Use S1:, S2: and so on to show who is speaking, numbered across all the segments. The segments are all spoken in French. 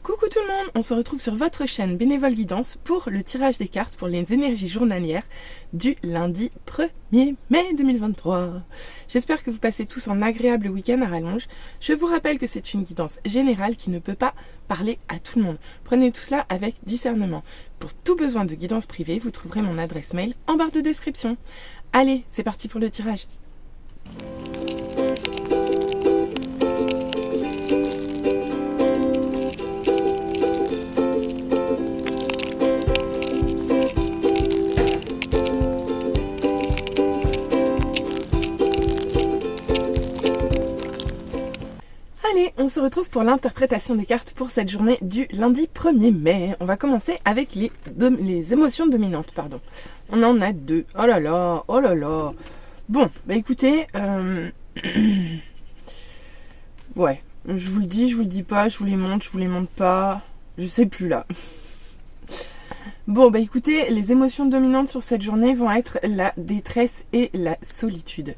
S1: Coucou tout le monde, on se retrouve sur votre chaîne Bénévole Guidance pour le tirage des cartes pour les énergies journalières du lundi 1er mai 2023. J'espère que vous passez tous un agréable week-end à rallonge. Je vous rappelle que c'est une guidance générale qui ne peut pas parler à tout le monde. Prenez tout cela avec discernement. Pour tout besoin de guidance privée, vous trouverez mon adresse mail en barre de description. Allez, c'est parti pour le tirage. Allez, on se retrouve pour l'interprétation des cartes pour cette journée du lundi 1er mai. On va commencer avec les émotions dominantes, pardon. On en a deux. Oh là là, oh là là. Bon, bah écoutez, ouais, je vous le dis pas, je vous les montre pas, je sais plus là. Bon, bah écoutez, les émotions dominantes sur cette journée vont être la détresse et la solitude.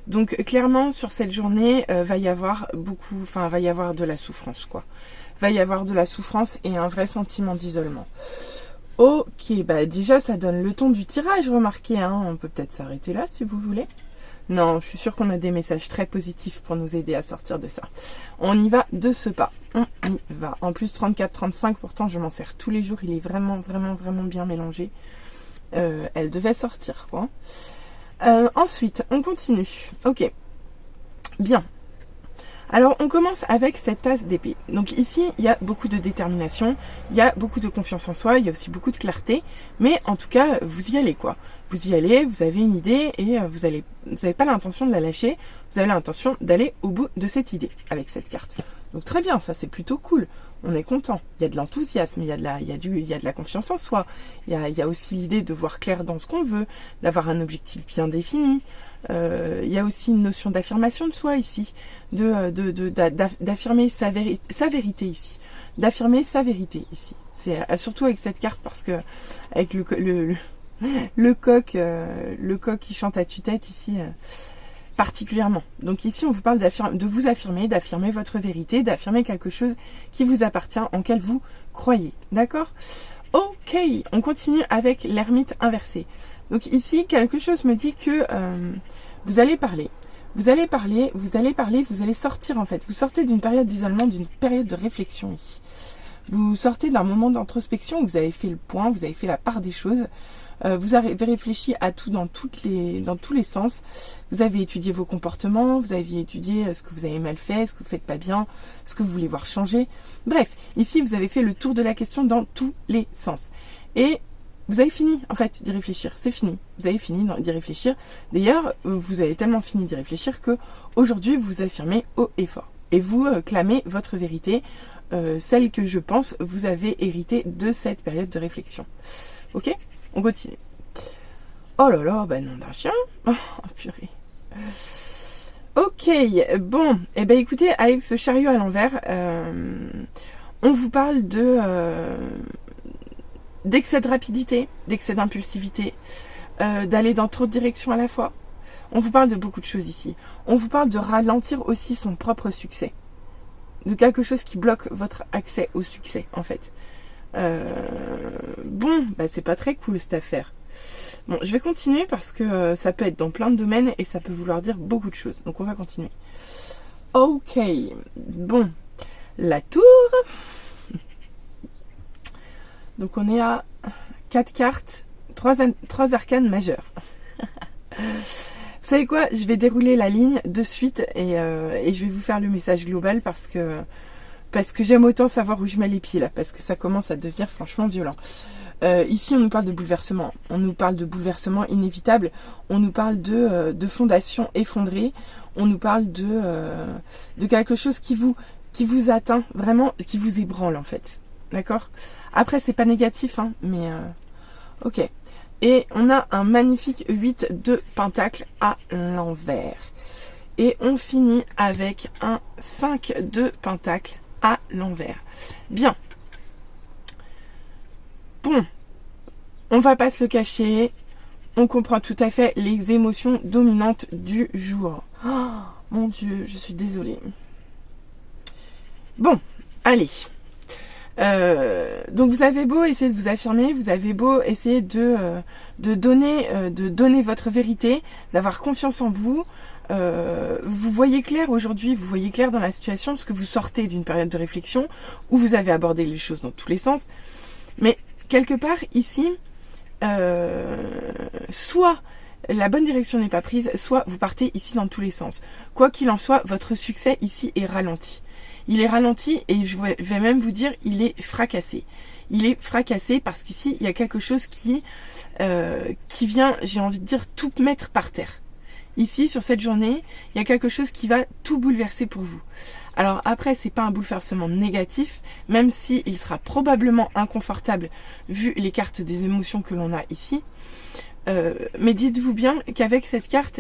S1: Donc clairement sur cette journée va y avoir de la souffrance quoi. Va y avoir de la souffrance et un vrai sentiment d'isolement. Ok, bah déjà ça donne le ton du tirage, remarquez, hein. On peut peut-être s'arrêter là si vous voulez. Non, je suis sûre qu'on a des messages très positifs pour nous aider à sortir de ça. On y va de ce pas. On y va. En plus 34-35, pourtant je m'en sers tous les jours, il est vraiment bien mélangé. Elle devait sortir quoi. Ensuite, on continue. Ok, bien. Alors, on commence avec cette as d'épée. Donc ici, il y a beaucoup de détermination, il y a beaucoup de confiance en soi, il y a aussi beaucoup de clarté. Mais en tout cas, vous y allez quoi. Vous y allez, vous avez une idée et vous n'avez pas l'intention de la lâcher. Vous avez l'intention d'aller au bout de cette idée avec cette carte. Donc très bien, ça c'est plutôt cool. On est content. Il y a de l'enthousiasme, il y a de la confiance en soi. Il y a aussi l'idée de voir clair dans ce qu'on veut, d'avoir un objectif bien défini. Il y a aussi une notion d'affirmation de soi ici, d'affirmer sa vérité ici, d'affirmer sa vérité ici. C'est surtout avec cette carte parce que avec le coq qui chante à tue-tête ici. Particulièrement. Donc ici, on vous parle de vous affirmer, d'affirmer votre vérité, d'affirmer quelque chose qui vous appartient, en quel vous croyez. D'accord? Ok, on continue avec l'ermite inversé. Donc ici, quelque chose me dit que vous allez parler. Vous allez sortir en fait. Vous sortez d'une période d'isolement, d'une période de réflexion ici. Vous sortez d'un moment d'introspection où vous avez fait le point, vous avez fait la part des choses. Vous avez réfléchi à tout dans tous les sens. Vous avez étudié vos comportements, vous avez étudié ce que vous avez mal fait, ce que vous faites pas bien, ce que vous voulez voir changer. Bref, ici vous avez fait le tour de la question dans tous les sens. Et vous avez fini en fait d'y réfléchir, c'est fini. Vous avez fini d'y réfléchir. D'ailleurs, vous avez tellement fini d'y réfléchir que aujourd'hui vous affirmez haut et fort. Et vous clamez votre vérité, celle que je pense vous avez héritée de cette période de réflexion. Ok ? On continue. Oh là là, bah non d'un chien. Oh purée. Ok, bon. Eh ben écoutez, avec ce chariot à l'envers, on vous parle d'excès de rapidité, d'excès d'impulsivité, d'aller dans trop de directions à la fois. On vous parle de beaucoup de choses ici. On vous parle de ralentir aussi son propre succès. De quelque chose qui bloque votre accès au succès, en fait. Bon, bah c'est pas très cool cette affaire. Bon, je vais continuer parce que ça peut être dans plein de domaines et ça peut vouloir dire beaucoup de choses. Donc on va continuer. Ok, bon, la tour. Donc on est à 4 cartes, 3 arcanes majeures. Vous savez quoi? Je vais dérouler la ligne de suite et je vais vous faire le message global parce que j'aime autant savoir où je mets les pieds là, parce que ça commence à devenir franchement violent. Ici, on nous parle de bouleversement. On nous parle de bouleversement inévitable. On nous parle de fondation effondrée. On nous parle de quelque chose qui vous atteint, vraiment, qui vous ébranle en fait. D'accord? Après, c'est pas négatif, hein, mais ok. Et on a un magnifique 8 de pentacle à l'envers. Et on finit avec un 5 de pentacle à l'envers. Bien. Bon. On va pas se le cacher. On comprend tout à fait les émotions dominantes du jour. Oh, mon Dieu, je suis désolée. Bon, allez. Donc vous avez beau essayer de vous affirmer, vous avez beau essayer de donner votre vérité, d'avoir confiance en vous. Vous voyez clair aujourd'hui, vous voyez clair dans la situation parce que vous sortez d'une période de réflexion où vous avez abordé les choses dans tous les sens. Mais quelque part ici, soit la bonne direction n'est pas prise, soit vous partez ici dans tous les sens. Quoi qu'il en soit, votre succès ici est ralenti. Il est ralenti et je vais même vous dire, il est fracassé. Il est fracassé parce qu'ici, il y a quelque chose qui vient, j'ai envie de dire, tout mettre par terre. Ici, sur cette journée, il y a quelque chose qui va tout bouleverser pour vous. Alors après, c'est pas un bouleversement négatif, même si il sera probablement inconfortable vu les cartes des émotions que l'on a ici. Mais dites-vous bien qu'avec cette carte,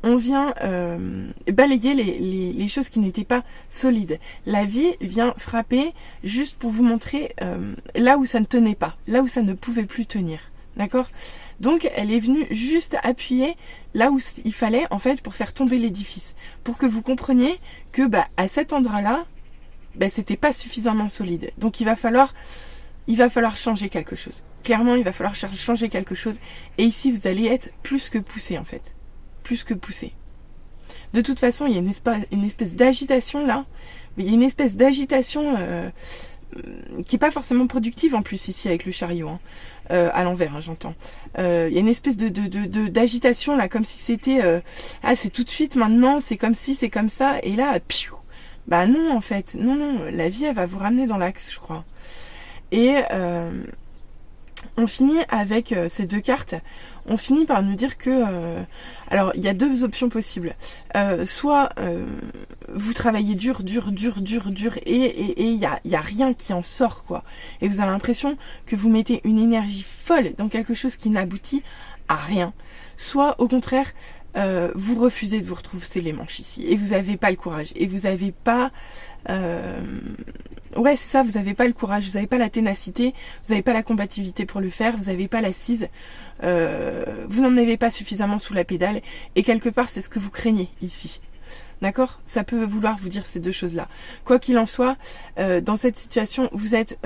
S1: on vient balayer les choses qui n'étaient pas solides. La vie vient frapper juste pour vous montrer là où ça ne tenait pas, là où ça ne pouvait plus tenir. D'accord? Donc, elle est venue juste appuyer là où il fallait, en fait, pour faire tomber l'édifice. Pour que vous compreniez que, à cet endroit-là, c'était pas suffisamment solide. Donc, il va falloir changer quelque chose. Clairement, il va falloir changer quelque chose. Et ici, vous allez être plus que poussé, en fait. Plus que poussé. De toute façon, il y a une espèce d'agitation, là. Il y a une espèce d'agitation qui n'est pas forcément productive, en plus, ici, avec le chariot. Hein. À l'envers, hein, j'entends. Il y a une espèce d'agitation, là, comme si c'était... c'est tout de suite, maintenant, c'est comme si, c'est comme ça. Et là, piou. Non, en fait. Non. La vie, elle va vous ramener dans l'axe, je crois. Et on finit avec ces deux cartes. On finit par nous dire que... alors, il y a deux options possibles. Soit vous travaillez dur, et il y a rien qui en sort, quoi. Et vous avez l'impression que vous mettez une énergie folle dans quelque chose qui n'aboutit à rien. Soit, au contraire, vous refusez de vous retrousser les manches ici. Et vous n'avez pas le courage. Et vous n'avez pas... ouais, c'est ça, vous n'avez pas le courage, vous n'avez pas la ténacité, vous n'avez pas la combativité pour le faire, vous n'avez pas l'assise, vous n'en avez pas suffisamment sous la pédale, et quelque part, c'est ce que vous craignez ici. D'accord? Ça peut vouloir vous dire ces deux choses-là. Quoi qu'il en soit, dans cette situation, vous êtes...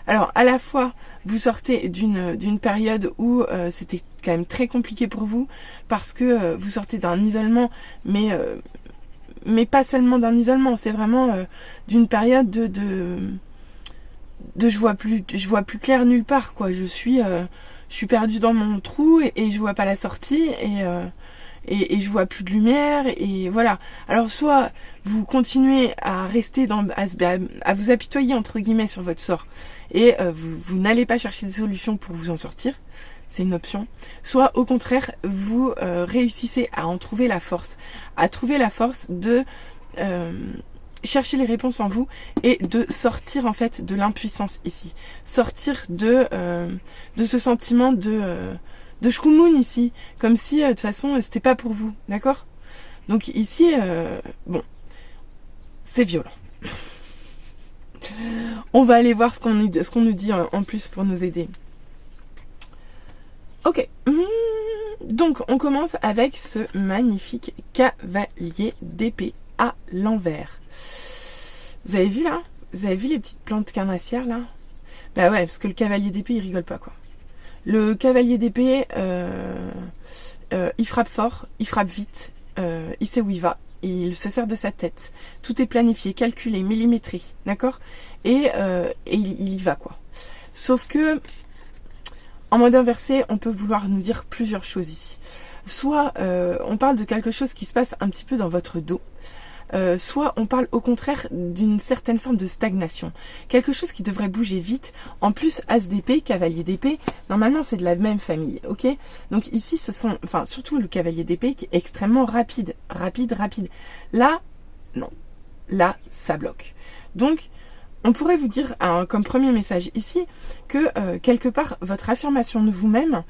S1: Alors, à la fois, vous sortez d'une période où c'était quand même très compliqué pour vous, parce que vous sortez d'un isolement, mais pas seulement d'un isolement, c'est vraiment d'une période de je vois plus clair nulle part, quoi. Je suis perdue dans mon trou et je vois pas la sortie et je vois plus de lumière et voilà. Alors soit vous continuez à rester à vous apitoyer entre guillemets sur votre sort et vous n'allez pas chercher des solutions pour vous en sortir. C'est une option. Soit au contraire, vous réussissez à en trouver la force. À trouver la force de chercher les réponses en vous et de sortir en fait de l'impuissance ici. Sortir de ce sentiment de schkoumoun ici. Comme si de toute façon c'était pas pour vous. D'accord? Donc ici, bon, c'est violent. On va aller voir ce qu'on nous dit en plus pour nous aider. Ok, donc on commence avec ce magnifique cavalier d'épée à l'envers. Vous avez vu là? Vous avez vu les petites plantes carnassières là? Bah ouais, parce que le cavalier d'épée il rigole pas, quoi. Le cavalier d'épée, il frappe fort, il frappe vite, il sait où il va, il se sert de sa tête. Tout est planifié, calculé, millimétré, d'accord? Et il y va, quoi. Sauf que en mode inversé, on peut vouloir nous dire plusieurs choses ici. Soit on parle de quelque chose qui se passe un petit peu dans votre dos, soit on parle au contraire d'une certaine forme de stagnation. Quelque chose qui devrait bouger vite. En plus, as d'épée, cavalier d'épée, normalement c'est de la même famille, ok? Donc ici, ce sont, enfin surtout le cavalier d'épée qui est extrêmement rapide. Là, non. Là, ça bloque. Donc, on pourrait vous dire, comme premier message ici, que quelque part, votre affirmation de vous-même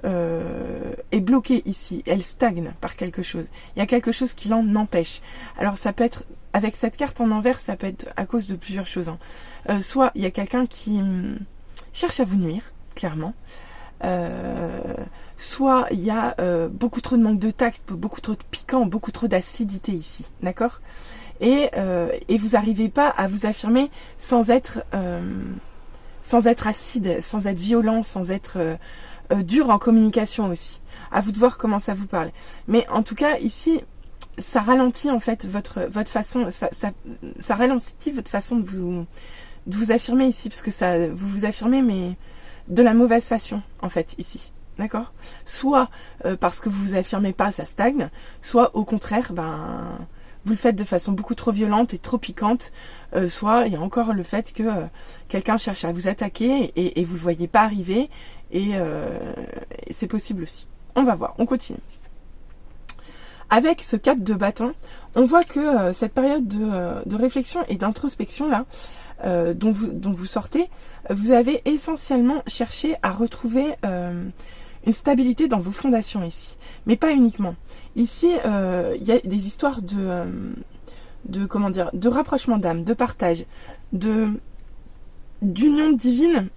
S1: est bloquée ici. Elle stagne par quelque chose. Il y a quelque chose qui l'en empêche. Alors, ça peut être, avec cette carte en envers, ça peut être à cause de plusieurs choses. Hein. Soit, il y a quelqu'un qui cherche à vous nuire, clairement. Soit, il y a beaucoup trop de manque de tact, beaucoup trop de piquant, beaucoup trop d'acidité ici. D'accord ? et vous n'arrivez pas à vous affirmer sans être acide, sans être violent, sans être dur en communication aussi. À vous de voir comment ça vous parle. Mais en tout cas, ici, ça ralentit en fait votre façon, ça ralentit votre façon de vous affirmer ici, parce que vous vous affirmez, mais de la mauvaise façon, en fait, ici. D'accord? Soit parce que vous vous affirmez pas, ça stagne, soit au contraire, vous le faites de façon beaucoup trop violente et trop piquante, soit il y a encore le fait que quelqu'un cherche à vous attaquer et vous le voyez pas arriver, et c'est possible aussi. On va voir, on continue. Avec ce 4 de bâton, on voit que cette période de réflexion et d'introspection là, dont vous sortez, vous avez essentiellement cherché à retrouver une stabilité dans vos fondations ici, mais pas uniquement. Ici, il y a des histoires de rapprochement d'âme, de partage, d'union divine,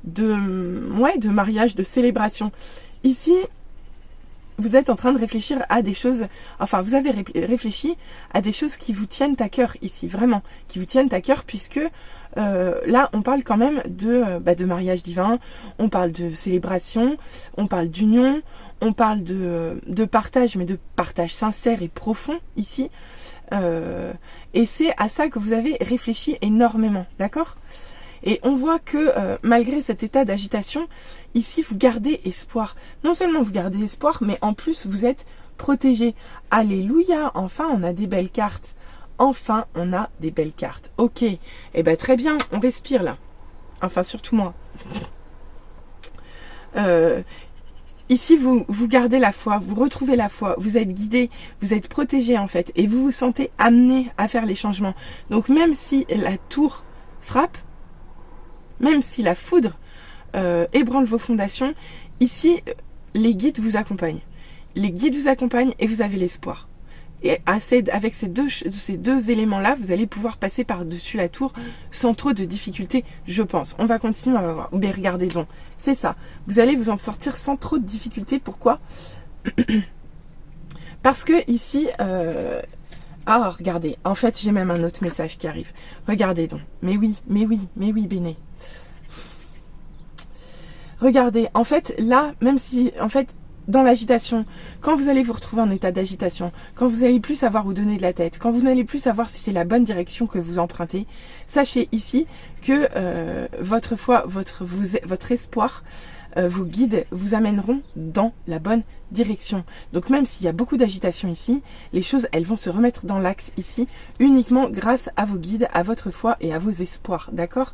S1: de mariage, de célébration. Ici, vous êtes en train de réfléchir à des choses, enfin vous avez réfléchi à des choses qui vous tiennent à cœur ici, vraiment, qui vous tiennent à cœur, puisque là on parle quand même de mariage divin, on parle de célébration, on parle d'union, on parle de partage, mais de partage sincère et profond ici, et c'est à ça que vous avez réfléchi énormément, d'accord ? Et on voit que malgré cet état d'agitation, ici vous gardez espoir. Non seulement vous gardez espoir, mais en plus vous êtes protégé. Alléluia, enfin on a des belles cartes. Enfin on a des belles cartes. Ok, eh ben très bien, on respire là. Enfin surtout moi. Ici vous gardez la foi, vous retrouvez la foi, vous êtes guidé, vous êtes protégé en fait. Et vous vous sentez amené à faire les changements. Donc même si la tour frappe, même si la foudre ébranle vos fondations, ici, les guides vous accompagnent. Les guides vous accompagnent et vous avez l'espoir. Et avec ces deux éléments-là, vous allez pouvoir passer par-dessus la tour sans trop de difficultés, je pense. On va continuer, on va voir. Mais regardez donc, c'est ça. Vous allez vous en sortir sans trop de difficultés. Pourquoi? Parce que ici... Ah, regardez, en fait, j'ai même un autre message qui arrive. Regardez donc. Mais oui, Béné. Regardez, en fait, là, même si, en fait, dans l'agitation, quand vous allez vous retrouver en état d'agitation, quand vous n'allez plus savoir où donner de la tête, quand vous n'allez plus savoir si c'est la bonne direction que vous empruntez, sachez ici que votre foi, votre espoir, vos guides vous amèneront dans la bonne direction. Donc même s'il y a beaucoup d'agitation ici, les choses, elles vont se remettre dans l'axe ici, uniquement grâce à vos guides, à votre foi et à vos espoirs, d'accord?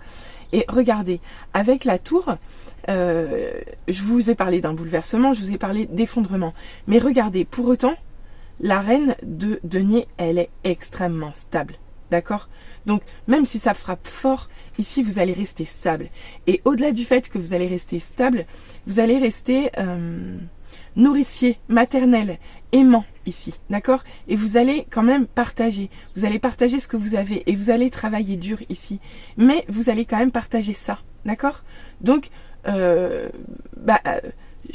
S1: Et regardez, avec la tour, je vous ai parlé d'un bouleversement, je vous ai parlé d'effondrement. Mais regardez, pour autant, la reine de denier, elle est extrêmement stable. D'accord? Donc, même si ça frappe fort, ici, vous allez rester stable. Et au-delà du fait que vous allez rester stable, vous allez rester nourricier, maternel, aimant ici. D'accord? Et vous allez quand même partager. Vous allez partager ce que vous avez. Et vous allez travailler dur ici. Mais vous allez quand même partager ça. D'accord? Donc, je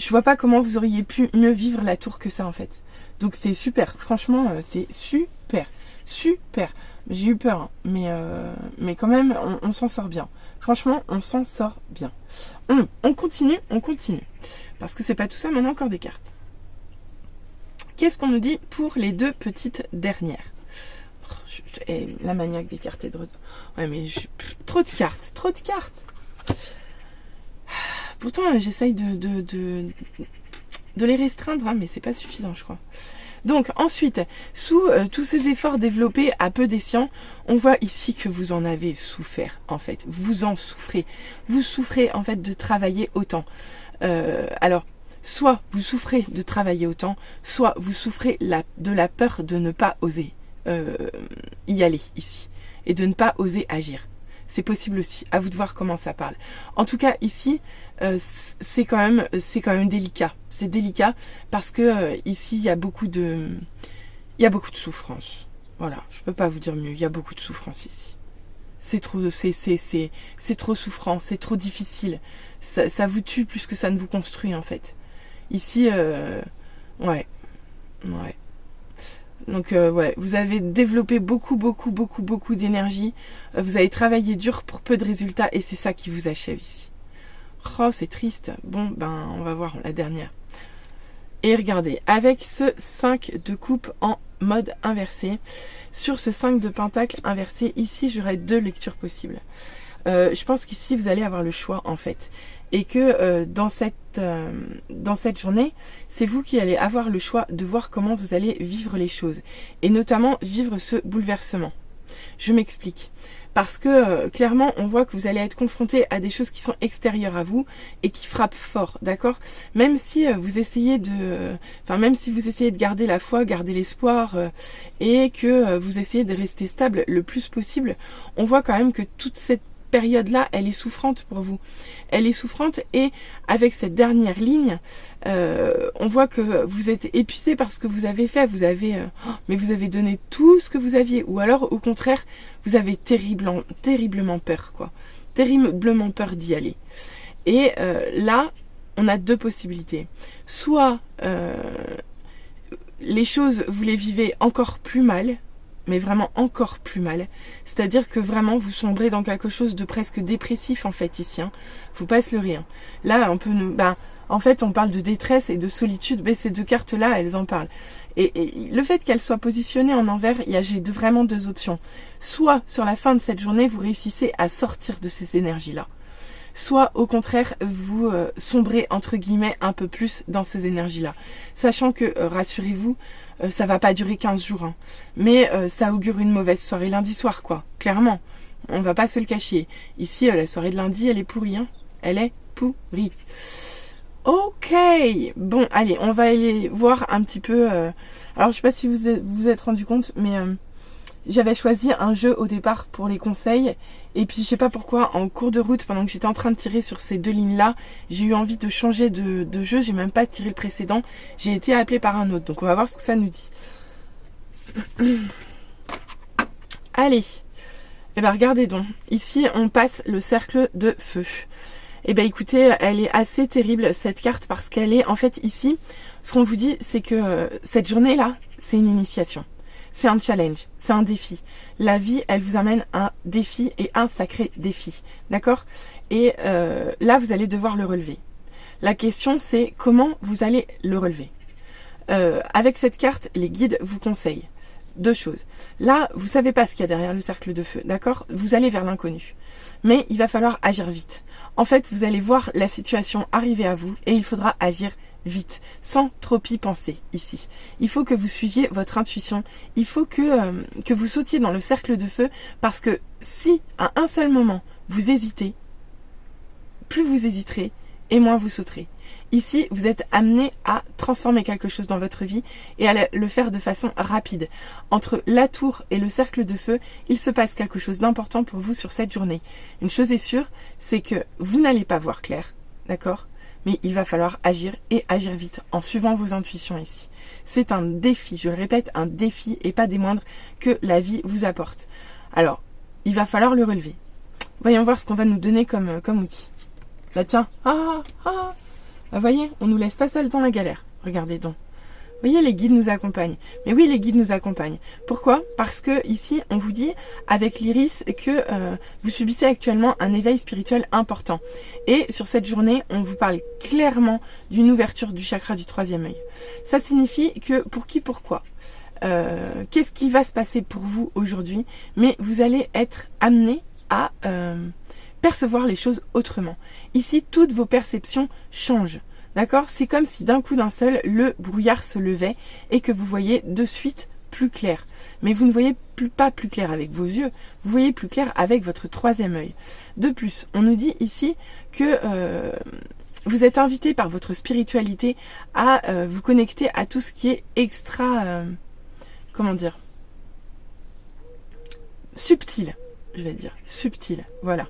S1: vois pas comment vous auriez pu mieux vivre la tour que ça, en fait. Donc, c'est super. Franchement, c'est super. Super. J'ai eu peur, hein, mais quand même, on s'en sort bien. Franchement, on s'en sort bien. On continue. Parce que c'est pas tout ça, mais on a encore des cartes. Qu'est-ce qu'on nous dit pour les deux petites dernières? La maniaque des cartes est de... Ouais, mais trop de cartes. Pourtant, j'essaye de les restreindre, hein, mais c'est pas suffisant, je crois. Donc ensuite, sous tous ces efforts développés à peu d'escient, on voit ici que vous en avez souffert en fait. Vous en souffrez. Vous souffrez en fait de travailler autant. Alors, soit vous souffrez de travailler autant, soit vous souffrez de la peur de ne pas oser y aller ici et de ne pas oser agir. C'est possible aussi. À vous de voir comment ça parle. En tout cas, ici, c'est quand même délicat. C'est délicat parce que ici, il y a beaucoup de souffrance. Voilà, je peux pas vous dire mieux. Il y a beaucoup de souffrance ici. C'est trop souffrant, c'est trop difficile. Ça vous tue plus que ça ne vous construit en fait. Ici, ouais. Donc ouais, vous avez développé beaucoup d'énergie. Vous avez travaillé dur pour peu de résultats et c'est ça qui vous achève ici. Oh, c'est triste. Bon, ben, on va voir la dernière. Et regardez, avec ce 5 de coupe en mode inversé, sur ce 5 de pentacle inversé, ici, j'aurai 2 lectures possibles. Je pense qu'ici, vous allez avoir le choix, en fait. Et que dans cette journée, c'est vous qui allez avoir le choix de voir comment vous allez vivre les choses. Et notamment, vivre ce bouleversement. Je m'explique. Parce que clairement, on voit que vous allez être confronté à des choses qui sont extérieures à vous et qui frappent fort, d'accord? Même si vous essayez même si vous essayez de garder la foi, garder l'espoir et que vous essayez de rester stable le plus possible, on voit quand même que toute cette période-là, elle est souffrante pour vous. Elle est souffrante et avec cette dernière ligne, on voit que vous êtes épuisé par ce que vous avez fait. Vous avez donné tout ce que vous aviez. Ou alors, au contraire, vous avez terriblement peur, quoi. Terriblement peur d'y aller. Et là, on a 2 possibilités. Soit les choses, vous les vivez encore plus mal, mais vraiment encore plus mal. C'est-à-dire que vraiment, vous sombrez dans quelque chose de presque dépressif, en fait, ici. Hein. Faut pas se leurrer. Hein. Là, on peut en fait, on parle de détresse et de solitude, mais ces 2 cartes-là, elles en parlent. Et le fait qu'elles soient positionnées en envers, j'ai vraiment 2 options. Soit, sur la fin de cette journée, vous réussissez à sortir de ces énergies-là. Soit, au contraire, vous sombrez, entre guillemets, un peu plus dans ces énergies-là. Sachant que, rassurez-vous, ça va pas durer 15 jours. Hein. Mais ça augure une mauvaise soirée lundi soir, quoi. Clairement. On va pas se le cacher. Ici, la soirée de lundi, elle est pourrie. Hein. Elle est pourrie. Ok. Bon, allez, on va aller voir un petit peu... Alors, je sais pas si vous êtes rendu compte, mais... J'avais choisi un jeu au départ pour les conseils et puis je sais pas pourquoi en cours de route pendant que j'étais en train de tirer sur ces 2 lignes là, j'ai eu envie de changer de jeu, j'ai même pas tiré le précédent, j'ai été appelée par un autre, donc on va voir ce que ça nous dit. Allez, et ben regardez donc, ici on passe le cercle de feu. Et ben écoutez, elle est assez terrible cette carte parce qu'elle est en fait ici, ce qu'on vous dit c'est que cette journée là, c'est une initiation. C'est un challenge, c'est un défi. La vie, elle vous amène un défi et un sacré défi. D'accord? Et là, vous allez devoir le relever. La question, c'est comment vous allez le relever. Avec cette carte, les guides vous conseillent 2 choses. Là, vous savez pas ce qu'il y a derrière le cercle de feu. D'accord? Vous allez vers l'inconnu. Mais il va falloir agir vite. En fait, vous allez voir la situation arriver à vous et il faudra agir vite, sans trop y penser ici. Il faut que vous suiviez votre intuition. Il faut que vous sautiez dans le cercle de feu parce que si à un seul moment vous hésitez, plus vous hésiterez et moins vous sauterez. Ici, vous êtes amené à transformer quelque chose dans votre vie et à le faire de façon rapide. Entre la tour et le cercle de feu, il se passe quelque chose d'important pour vous sur cette journée. Une chose est sûre, c'est que vous n'allez pas voir clair, d'accord ? Mais il va falloir agir et agir vite en suivant vos intuitions ici. C'est un défi, je le répète, un défi et pas des moindres que la vie vous apporte. Alors, il va falloir le relever. Voyons voir ce qu'on va nous donner comme outil. Bah tiens, bah voyez, on nous laisse pas seul dans la galère. Regardez donc. Vous voyez, les guides nous accompagnent. Mais oui, les guides nous accompagnent. Pourquoi? Parce que ici, on vous dit avec l'Iris que vous subissez actuellement un éveil spirituel important. Et sur cette journée, on vous parle clairement d'une ouverture du chakra du 3e œil. Ça signifie que pour qui, pourquoi? Qu'est-ce qui va se passer pour vous aujourd'hui? Mais vous allez être amené à percevoir les choses autrement. Ici, toutes vos perceptions changent. D'accord? C'est comme si d'un coup d'un seul, le brouillard se levait et que vous voyez de suite plus clair. Mais vous ne voyez pas plus clair avec vos yeux, vous voyez plus clair avec votre 3e œil. De plus, on nous dit ici que vous êtes invité par votre spiritualité à vous connecter à tout ce qui est extra... comment dire? Subtil, je vais dire. Subtil, voilà.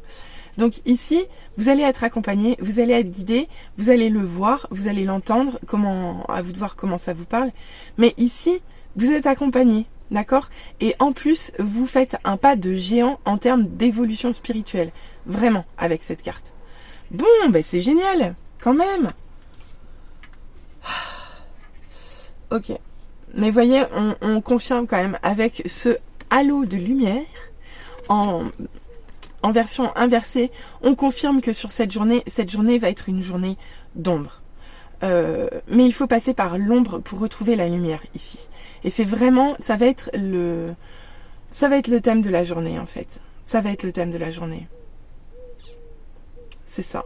S1: Donc ici, vous allez être accompagné, vous allez être guidé, vous allez le voir, vous allez l'entendre, à vous de voir comment ça vous parle. Mais ici, vous êtes accompagné, d'accord? Et en plus, vous faites un pas de géant en termes d'évolution spirituelle. Vraiment, avec cette carte. Bon, ben c'est génial, quand même. Ok, Mais voyez, on confirme quand même avec ce halo de lumière en version inversée. On confirme que sur cette journée va être une journée d'ombre. Mais il faut passer par l'ombre pour retrouver la lumière ici. Et c'est vraiment, ça va être le thème de la journée en fait. Ça va être le thème de la journée. C'est ça.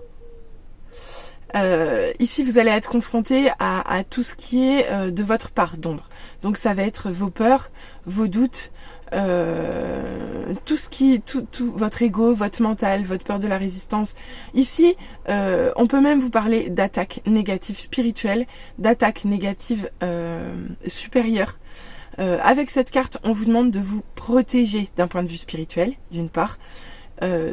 S1: Ici, vous allez être confronté à tout ce qui est de votre part d'ombre. Donc, ça va être vos peurs, vos doutes, tout votre ego, votre mental, votre peur de la résistance. Ici, on peut même vous parler d'attaques négatives spirituelles, d'attaques négatives supérieures. Avec cette carte, on vous demande de vous protéger d'un point de vue spirituel, d'une part.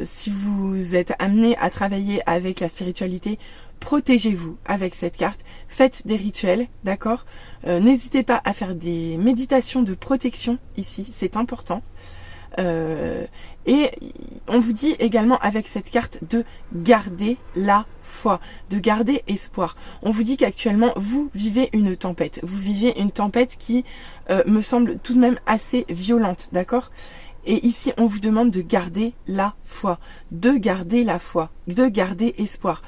S1: Si vous êtes amené à travailler avec la spiritualité, protégez-vous avec cette carte. Faites des rituels, d'accord? N'hésitez pas à faire des méditations de protection ici, c'est important. Et on vous dit également avec cette carte de garder la foi, de garder espoir. On vous dit qu'actuellement, vous vivez une tempête. Vous vivez une tempête qui me semble tout de même assez violente, d'accord? Et ici, on vous demande de garder la foi, de garder la foi, de garder espoir.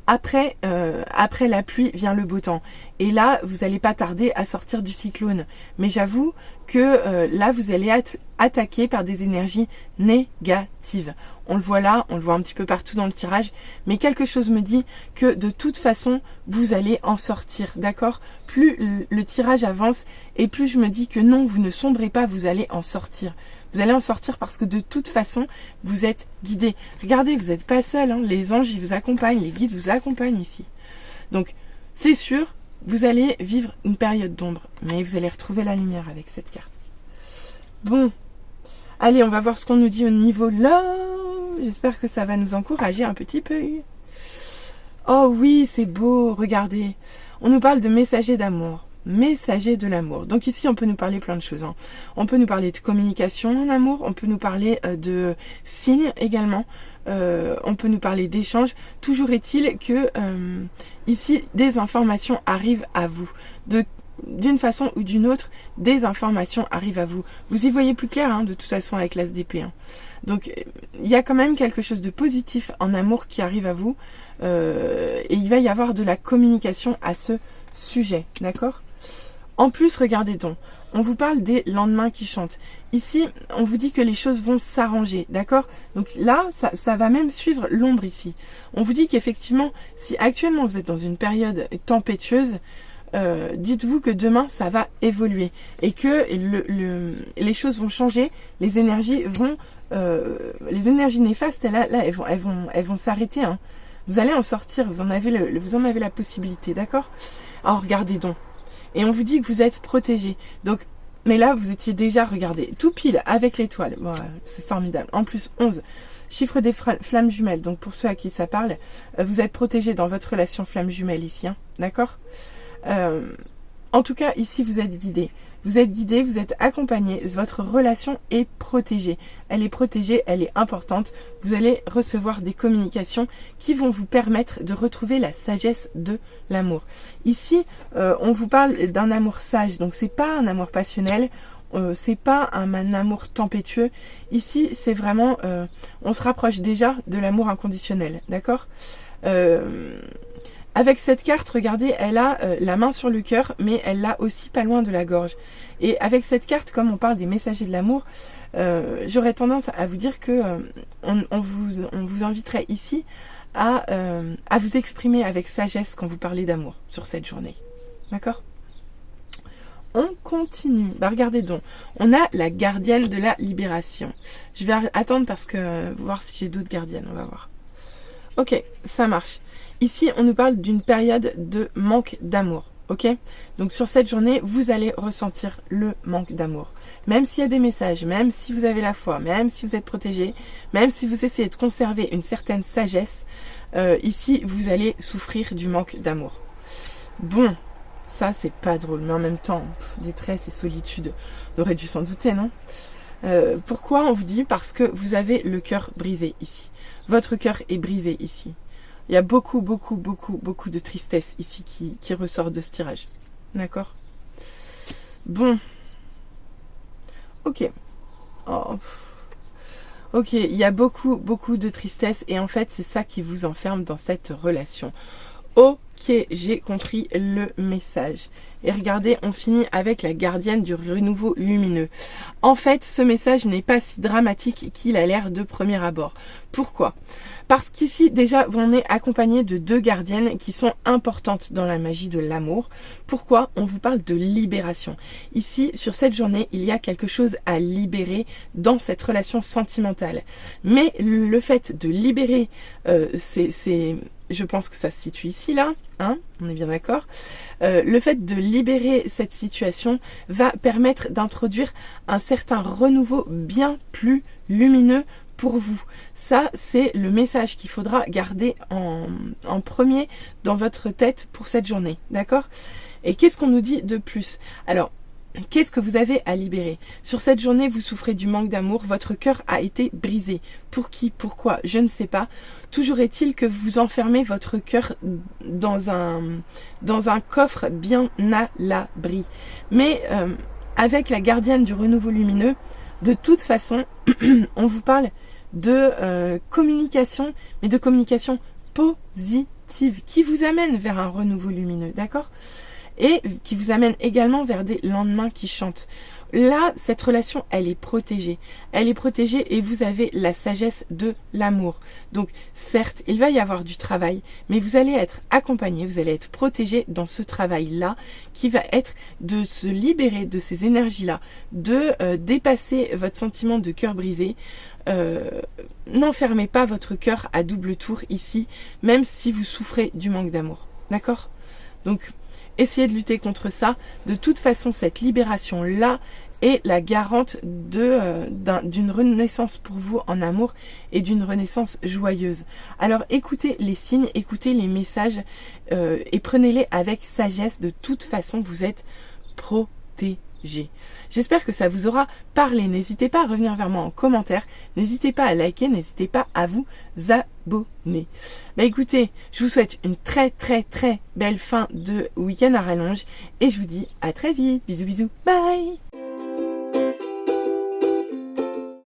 S1: Après la pluie vient le beau temps. Et là, vous n'allez pas tarder à sortir du cyclone. Mais j'avoue que là, vous allez être attaqué par des énergies négatives. On le voit là, on le voit un petit peu partout dans le tirage. Mais quelque chose me dit que de toute façon, vous allez en sortir. D'accord? Plus le tirage avance et plus je me dis que non, vous ne sombrez pas, vous allez en sortir. Vous allez en sortir parce que de toute façon, vous êtes guidé. Regardez, vous n'êtes pas seul. Hein. Les anges, ils vous accompagnent. Les guides vous accompagnent ici. Donc, c'est sûr, vous allez vivre une période d'ombre. Mais vous allez retrouver la lumière avec cette carte. Bon. Allez, on va voir ce qu'on nous dit au niveau love. J'espère que ça va nous encourager un petit peu. Oh oui, c'est beau. Regardez. On nous parle de messager d'amour. Messager de l'amour. Donc ici, on peut nous parler plein de choses. Hein. On peut nous parler de communication en amour, on peut nous parler de signes également, on peut nous parler d'échanges. Toujours est-il que ici, des informations arrivent à vous. D'une façon ou d'une autre, des informations arrivent à vous. Vous y voyez plus clair, hein, de toute façon, avec l'as d'épée. Hein. Donc, il y a quand même quelque chose de positif en amour qui arrive à vous. Et il va y avoir de la communication à ce sujet. D'accord ? En plus, regardez donc, on vous parle des lendemains qui chantent. Ici, on vous dit que les choses vont s'arranger, d'accord? Donc là, ça va même suivre l'ombre ici. On vous dit qu'effectivement, si actuellement vous êtes dans une période tempétueuse, dites-vous que demain, ça va évoluer. Et que les choses vont changer, les énergies néfastes, là, elles vont s'arrêter. Hein. Vous allez en sortir, vous en avez la possibilité, d'accord? Alors, regardez donc. Et on vous dit que vous êtes protégé. Donc, mais là, vous étiez déjà, regardez, tout pile avec l'étoile. Bon, c'est formidable. En plus, 11. Chiffre des flammes jumelles. Donc, pour ceux à qui ça parle, vous êtes protégé dans votre relation flamme jumelle ici. Hein, d'accord? En tout cas, ici, vous êtes guidé. Vous êtes guidé, vous êtes accompagné. Votre relation est protégée. Elle est protégée, elle est importante. Vous allez recevoir des communications qui vont vous permettre de retrouver la sagesse de l'amour. Ici, on vous parle d'un amour sage. Donc, c'est pas un amour passionnel. C'est pas un amour tempétueux. Ici, c'est vraiment... on se rapproche déjà de l'amour inconditionnel. D'accord ? Avec cette carte, regardez, elle a la main sur le cœur, mais elle l'a aussi pas loin de la gorge. Et avec cette carte, comme on parle des messagers de l'amour, j'aurais tendance à vous dire que on vous inviterait ici à vous exprimer avec sagesse quand vous parlez d'amour sur cette journée. D'accord ? On continue. Bah regardez donc, on a la gardienne de la libération. Je vais attendre parce que voir si j'ai d'autres gardiennes, on va voir. Ok, ça marche. Ici, on nous parle d'une période de manque d'amour, ok? Donc, sur cette journée, vous allez ressentir le manque d'amour. Même s'il y a des messages, même si vous avez la foi, même si vous êtes protégé, même si vous essayez de conserver une certaine sagesse, ici, vous allez souffrir du manque d'amour. Bon, ça, c'est pas drôle, mais en même temps, détresse et solitude, on aurait dû s'en douter, non? Pourquoi on vous dit? Parce que vous avez le cœur brisé ici. Votre cœur est brisé ici. Il y a beaucoup de tristesse ici qui ressort de ce tirage. D'accord? Bon. Ok. Oh. Ok, il y a beaucoup de tristesse et en fait c'est ça qui vous enferme dans cette relation. Ok, j'ai compris le message. Et regardez, on finit avec la gardienne du renouveau lumineux. En fait, ce message n'est pas si dramatique qu'il a l'air de premier abord. Pourquoi ? Parce qu'ici, déjà, on est accompagné de 2 gardiennes qui sont importantes dans la magie de l'amour. Pourquoi ? On vous parle de libération. Ici, sur cette journée, il y a quelque chose à libérer dans cette relation sentimentale. Mais le fait de libérer, je pense que ça se situe ici, là, hein, on est bien d'accord. Le fait de libérer cette situation va permettre d'introduire un certain renouveau bien plus lumineux pour vous. Ça, c'est le message qu'il faudra garder en premier dans votre tête pour cette journée, d'accord ? Et qu'est-ce qu'on nous dit de plus ? Alors, qu'est-ce que vous avez à libérer ? Sur cette journée, vous souffrez du manque d'amour, votre cœur a été brisé. Pour qui ? Pourquoi ? Je ne sais pas. Toujours est-il que vous enfermez votre cœur dans un coffre bien à l'abri. Mais avec la gardienne du renouveau lumineux, de toute façon, on vous parle de communication, mais de communication positive, qui vous amène vers un renouveau lumineux, d'accord ? Et qui vous amène également vers des lendemains qui chantent. Là, cette relation, elle est protégée. Elle est protégée et vous avez la sagesse de l'amour. Donc, certes, il va y avoir du travail, mais vous allez être accompagné, vous allez être protégé dans ce travail-là, qui va être de se libérer de ces énergies-là, de dépasser votre sentiment de cœur brisé. N'enfermez pas votre cœur à double tour ici, même si vous souffrez du manque d'amour. D'accord ? Donc, essayez de lutter contre ça. De toute façon, cette libération-là est la garante d'une renaissance pour vous en amour et d'une renaissance joyeuse. Alors écoutez les signes, écoutez les messages et prenez-les avec sagesse. De toute façon, vous êtes protégés. J'espère que ça vous aura parlé. N'hésitez pas à revenir vers moi en commentaire. N'hésitez pas à liker. N'hésitez pas à vous abonner. Bah écoutez, je vous souhaite une très belle fin de week-end à rallonge. Et je vous dis à très vite. Bisous bisous. Bye.